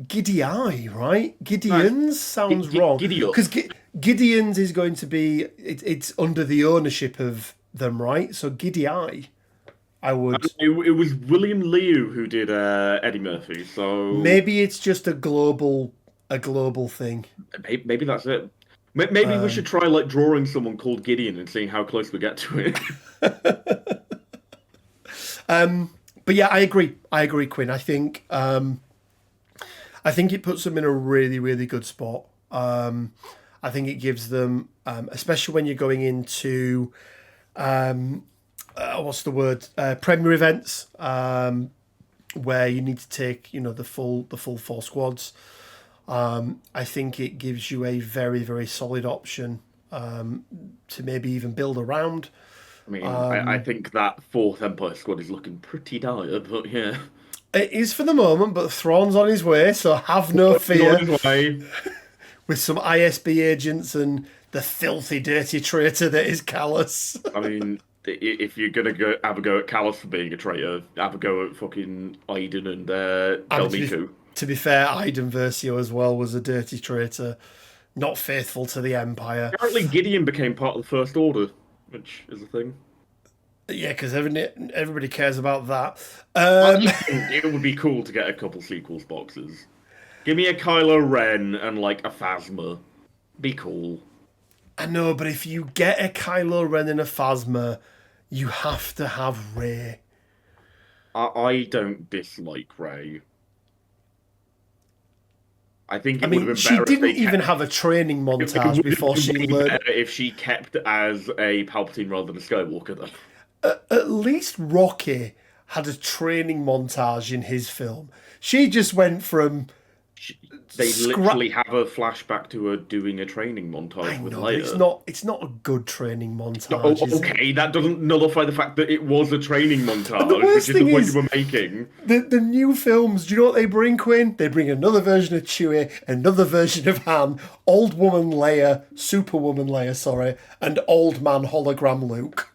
Giddy-eye, right? Gideons sounds wrong. Because Gideons is going to be... It's under the ownership of them, right? So Giddy-eye. I would. It was William Liu who did Eddie Murphy, so maybe it's just a global thing. Maybe that's it. Maybe we should try like drawing someone called Gideon and seeing how close we get to it. But yeah, I agree, Quinn. I think it puts them in a really, really good spot. I think it gives them, especially when you're going into. What's the word? Premier events, where you need to take, the full 4 squads. I think it gives you a very, very solid option to maybe even build around. I mean, I think that fourth Empire squad is looking pretty dire, but yeah. It is for the moment, but Thrawn's on his way, so have no On fear. his way. With some ISB agents and the filthy, dirty traitor that is Callus. I mean, if you're gonna go have a go at Callus for being a traitor, have a go at fucking Iden and Del Miko. To be fair, Iden Versio as well was a dirty traitor, not faithful to the Empire. Apparently, Gideon became part of the First Order, which is a thing. Yeah, because everybody cares about that. It would be cool to get a couple sequels boxes. Give me a Kylo Ren and like a Phasma. Be cool. I know, but if you get a Kylo Ren and a Phasma, you have to have Rey. I don't dislike Rey. I think it I would mean, have been she better didn't if they even kept... have a training montage before she It would learned. be better if she kept as a Palpatine rather than a Skywalker, though. At least Rocky had a training montage in his film. She just went from. They literally have a flashback to her doing a training montage I with know, Leia. but it's not a good training montage. Oh, okay, that doesn't nullify the fact that it was a training montage, worst which is the thing point is, you were making. The new films, do you know what they bring, Quinn? They bring another version of Chewie, another version of Han, old woman Leia, Superwoman Leia, sorry, and old man hologram Luke.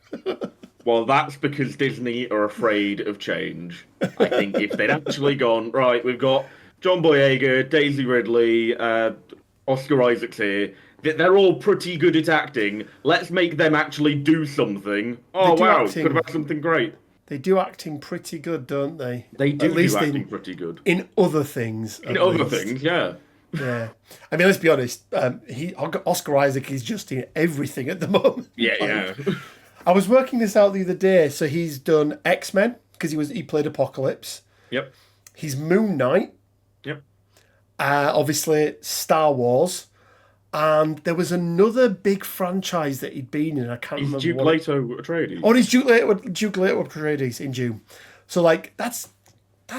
Well, that's because Disney are afraid of change. I think if they'd actually gone, right, we've got John Boyega, Daisy Ridley, Oscar Isaac's here. They're all pretty good at acting. Let's make them actually do something. Oh, wow, could have had something great. They do acting pretty good, don't they? They do do acting pretty good. In other things. In other things, yeah. Yeah. I mean, let's be honest. Oscar Isaac is just in everything at the moment. Yeah. I was working this out the other day. So he's done X-Men, because he played Apocalypse. Yep. He's Moon Knight. Yep. Obviously, Star Wars. And there was another big franchise that he'd been in. I can't remember. Duke Leto Atreides. Oh, he's Duke Leto Atreides in June. So, like, that's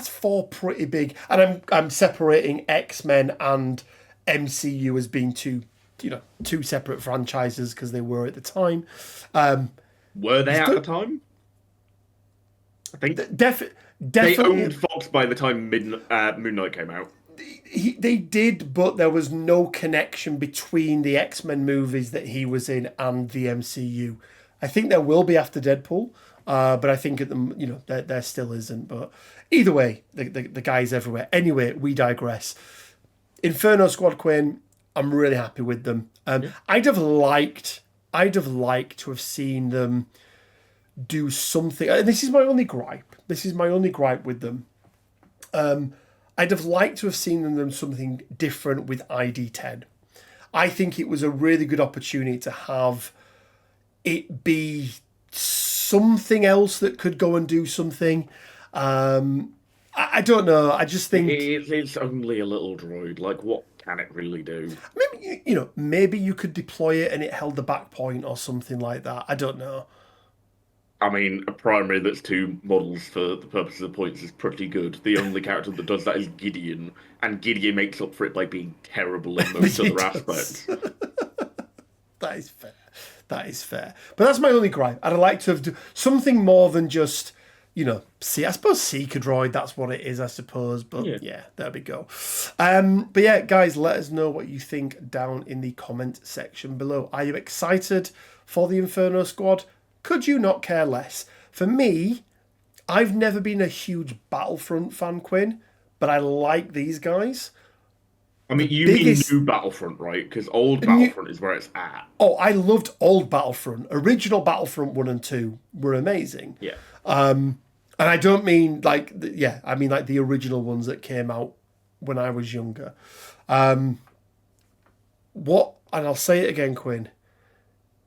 four pretty big. And I'm separating X-Men and MCU as being two separate franchises because they were at the time. Were they at the time? I think definitely they owned Fox by the time Moon Knight came out. They did, but there was no connection between the X-Men movies that he was in and the MCU. I think there will be after Deadpool, but I think there still isn't. But either way, the guy's everywhere. Anyway, we digress. Inferno Squad, Quinn, I'm really happy with them. I'd have liked to have seen them do something. And this is my only gripe. With them. I'd have liked to have seen them do something different with ID10. I think it was a really good opportunity to have it be something else that could go and do something. I don't know. I just think it's only a little droid. Like, what can it really do? Maybe you could deploy it and it held the back point or something like that. I don't know. I mean, a primary that's two models for the purposes of points is pretty good. The only character that does that is Gideon, and Gideon makes up for it by being terrible in most other aspects. That is fair. But that's my only gripe. I'd like to have done something more than just, C. I suppose Seeker droid, that's what it is, I suppose. But yeah there we go. But yeah, guys, let us know what you think down in the comment section below. Are you excited for the Inferno Squad? Could you not care less? For me, I've never been a huge Battlefront fan, Quinn, but I like these guys. I mean, you mean new Battlefront, right? Because old Battlefront is where it's at. Oh, I loved old Battlefront. Original Battlefront 1 and 2 were amazing. Yeah. And I don't mean I mean like the original ones that came out when I was younger. And I'll say it again, Quinn,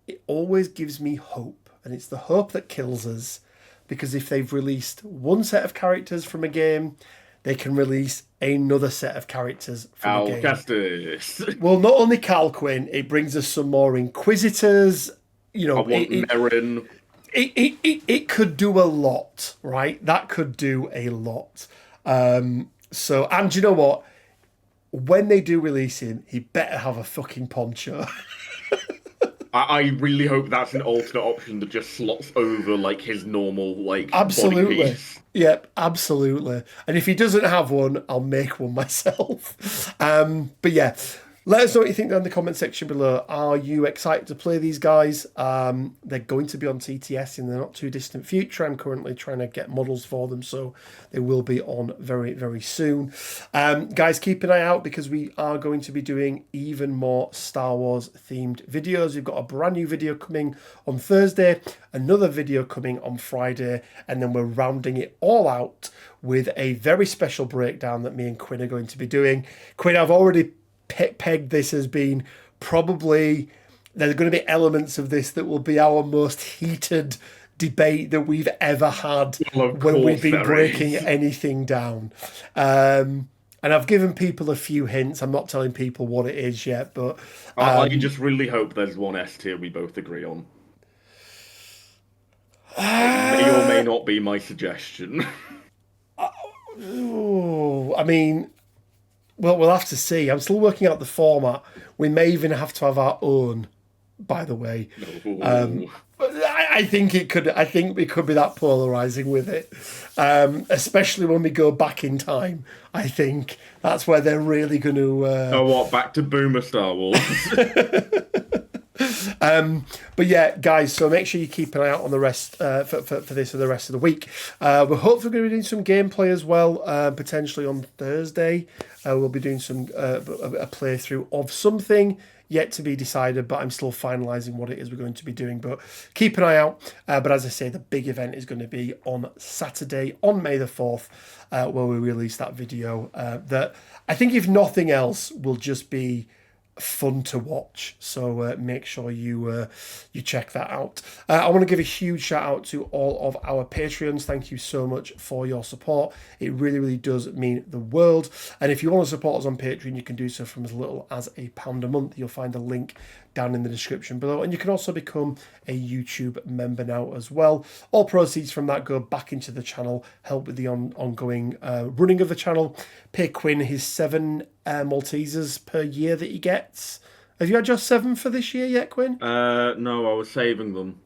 it always gives me hope. And it's the hope that kills us, because if they've released one set of characters from a game, they can release another set of characters from a game. Castus. Well, not only Cal, Quinn, it brings us some more Inquisitors. I want Merrin. It could do a lot, right? That could do a lot. And you know what? when they do release him, he better have a fucking poncho. I really hope that's an alternate option that just slots over like his normal like body Absolutely. piece. Yep, absolutely. And if he doesn't have one, I'll make one myself. But yeah, let us know what you think down in the comment section below. Are you excited to play these guys? They're going to be on TTS in the not too distant future. I'm currently trying to get models for them, so they will be on very, very soon. Guys, keep an eye out because we are going to be doing even more Star Wars themed videos. We've got a brand new video coming on Thursday, another video coming on Friday, and then we're rounding it all out with a very special breakdown that me and Quinn are going to be doing. Quinn, I've already pegged this as being probably, there's going to be elements of this that will be our most heated debate that we've ever had when we've been breaking anything down. And I've given people a few hints. I'm not telling people what it is yet, but I just really hope there's one S tier we both agree on. It may or may not be my suggestion. I mean, well, we'll have to see. I'm still working out the format. We may even have to have our own, by the way. But I think it could. I think we could be that polarizing with it, especially when we go back in time. I think that's where they're really going to. Oh, what? Back to Boomer Star Wars. But yeah, guys, so make sure you keep an eye out on the rest for this for the rest of the week. We're hopefully going to be doing some gameplay as well, potentially on Thursday. We'll be doing some a playthrough of something yet to be decided, but I'm still finalising what it is we're going to be doing. But keep an eye out. But as I say, the big event is going to be on Saturday, on May the 4th, where we release that video. That I think, if nothing else, will just be fun to watch, so make sure you check that out. I want to give a huge shout out to all of our Patreons. Thank you so much for your support. It really does mean the world. And if you want to support us on Patreon, you can do so from as little as £1 a month. You'll find a link down in the description below, and you can also become a YouTube member now as well. All proceeds from that go back into the channel, help with the ongoing running of the channel, pay Quinn his 7 Maltesers per year that he gets. Have you had your 7 for this year yet, Quinn? No, I was saving them.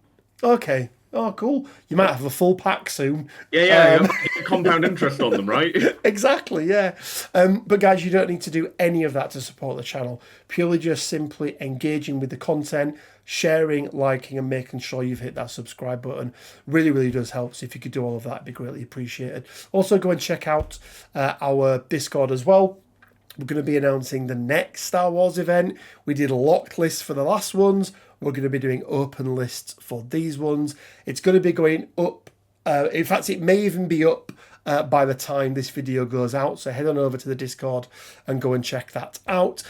Okay. Oh, cool. You might have a full pack soon. Yeah, compound interest on them, right? Exactly, yeah. But guys, you don't need to do any of that to support the channel. Purely just simply engaging with the content, sharing, liking, and making sure you've hit that subscribe button really does help. So if you could do all of that, it'd be greatly appreciated. Also, go and check out our Discord as well. We're going to be announcing the next Star Wars event. We did a locked list for the last ones. We're going to be doing open lists for these ones. It's going to be going up. In fact, it may even be up by the time this video goes out. So head on over to the Discord and go and check that out.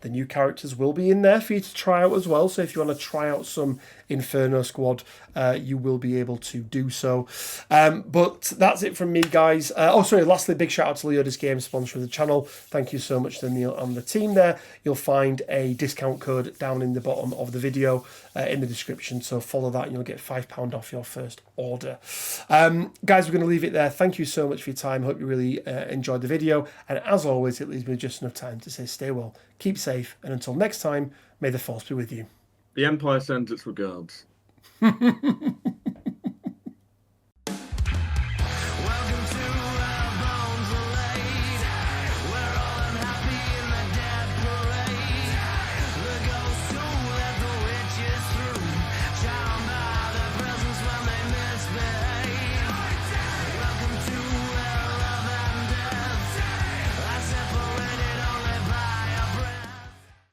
The new characters will be in there for you to try out as well. So if you want to try out some Inferno squad, you will be able to do so. But that's it from me, guys. Lastly, big shout out to Leoda's Games, sponsor of the channel. Thank you so much to Neil and the team there. You'll find a discount code down in the bottom of the video in the description. So follow that and you'll get £5 off your first order. Guys, we're going to leave it there. Thank you so much for your time. Hope you really enjoyed the video. And as always, it leaves me just enough time to say stay well, keep safe, and until next time, may the Force be with you. The Empire sends its regards.